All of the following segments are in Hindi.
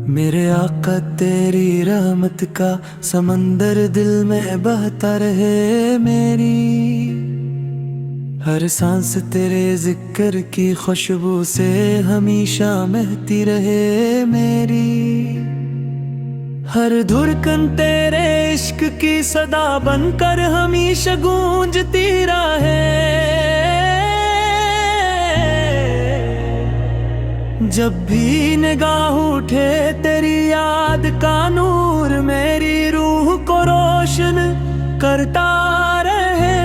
मेरे आका तेरी रहमत का समंदर दिल में बहता रहे मेरी। हर सांस तेरे जिक्र की खुशबू से हमेशा महती रहे मेरी। हर धुरकन तेरे इश्क की सदा बनकर हमेशा गूंजती रहे। जब भी निगाह उठे तेरी याद का नूर मेरी रूह को रोशन करता रहे।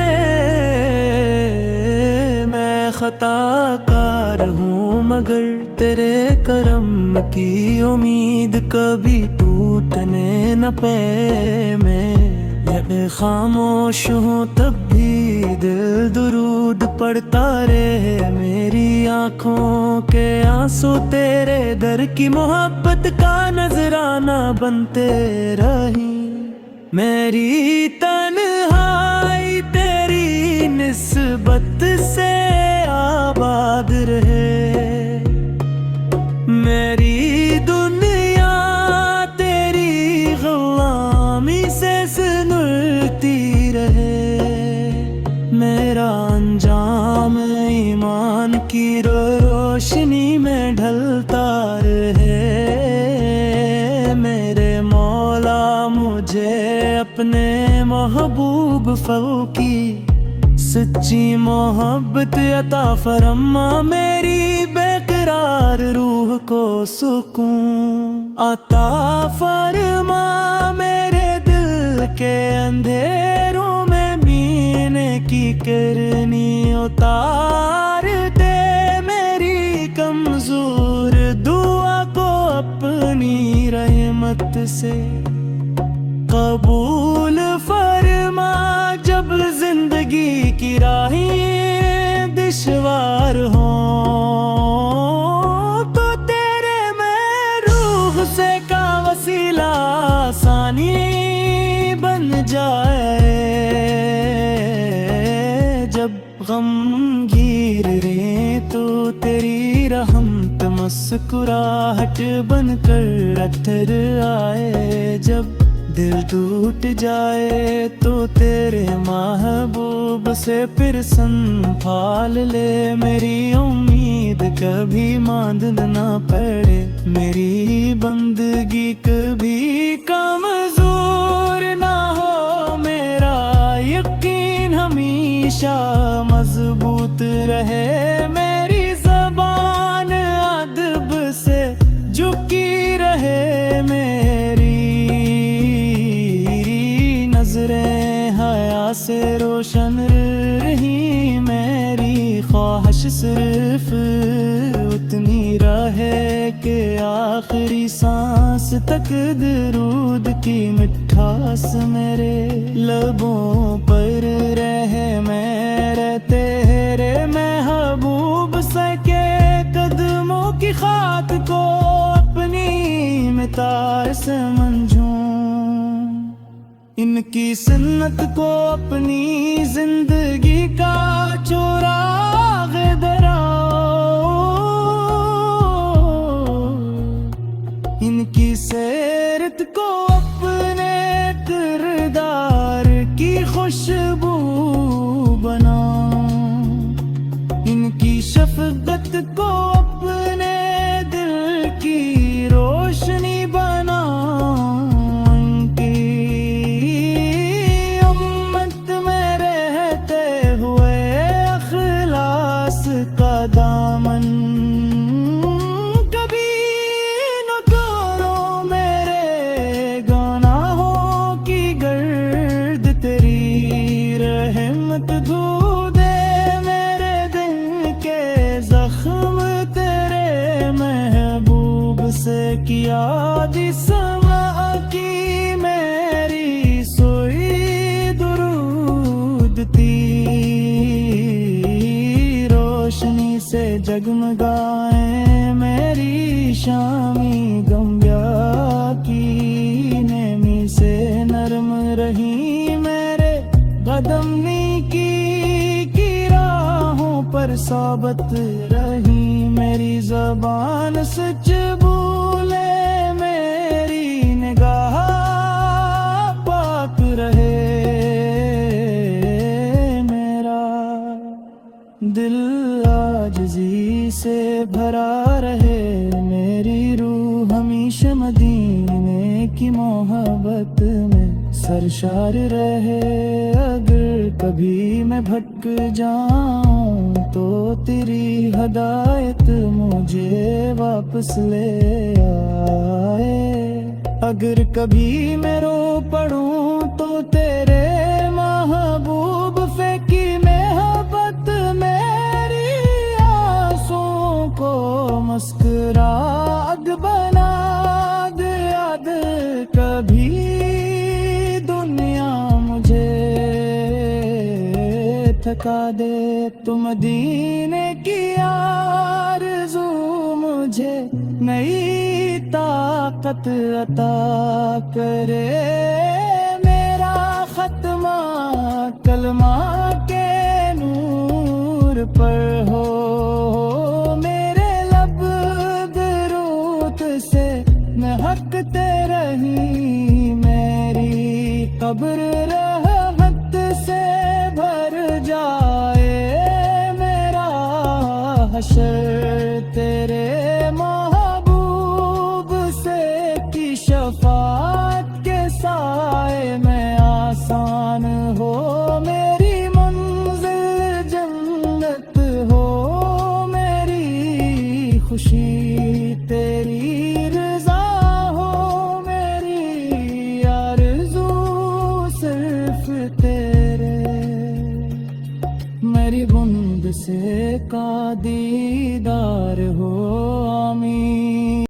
मैं खताकार हूँ मगर तेरे करम की उम्मीद कभी टूटने न पाए। मैं खामोश हूँ तब भी दिल दुरूद पढ़ता रहे। मेरी आँखों के आंसू तेरे दर की मोहब्बत का नजराना बनते रही। मेरी तन्हाई तेरी निस्बत से आबाद रहे। मेरी दुनिया तेरी गुलामी से सुनती रहे। मेरा अंजाम ईमान की रोशनी में ढलता रहे। मेरे मौला मुझे अपने महबूब फल की सच्ची मोहब्बत अता फरमा। मेरी बेकरार रूह को सुकून अता फरमा। मेरे दिल के अंधेरों में मीने की किरनी उतार दे। मेरी कमजोर दुआ को अपनी रहमत से कबूल फरमा। जब जिंदगी की राहें दुश्वार हो तो तेरे में रूह से का वसीला आसानी बन जाए। जब गम घिर रे तो तेरी रहमत मुस्कुराहट बनकर अत्तर आए। जब दिल टूट जाए तो तेरे महबूब से फिर संभाल ले। मेरी उम्मीद कभी मांद न पड़े। मेरी बंदगी कभी कमजोर ना हो। मेरा यकीन हमेशा मजबूत रहे। मेरी ज़बान अदब से झुकी रहे। मेरी नजरें हया से रोशन रही। मेरी ख्वाहिश सिर्फ उतनी रहे कि आखिरी सांस तक दरूद की मिठास मेरे लबों पर रहे। मेरे तेरे महबूब सके कदमों की खाक को अपनी मितार से मंजूं। इनकी सुन्नत को अपनी जिंदगी का चौराग दराओ। इनकी सीरत को अपने किरदार की खुशबू बनाओ। इनकी शफकत को अपने दिल की रोशनी बनाओ। दामन कभी न तोड़ो मेरे गुनाहों की गर्द। तेरी रहमत धो दे मेरे दिल के जख्म। तेरे महबूब से किया जिस्म की मेरी सोई दुरूद रोशनी से जगमगाए। मेरी शामी गम्बिया की नेमी से नरम रही। मेरे कदमनी की राहों पर साबत रही। मेरी ज़बान सच बोले मोहब्बत में सरशार रहे। अगर कभी मैं भटक जाऊं तो तेरी हदायत मुझे वापस ले आए। अगर कभी मैं रो पड़ूं तो तेरे महबूब फेंकी मोहब्बत मेरी आंसुओं को मुस्कुराहट बना दे। याद कभी दुनिया मुझे थका दे, तुम मदीने की आरज़ू मुझे नई ताकत अता करे। मेरा खत्मा कलमा के नूर पर हो, मेरे लब दरूद से महकते रही। मेरी कब्र रहमत से भर जाए, मेरा हशर तेरे महबूब से की शफाअत के साए में आसान हो। मेरी मंजिल जन्नत हो, मेरी खुशी तेरी रज़ा हो। मेरी आरज़ू सिर्फ तेरे। मेरी बूंद से कादिर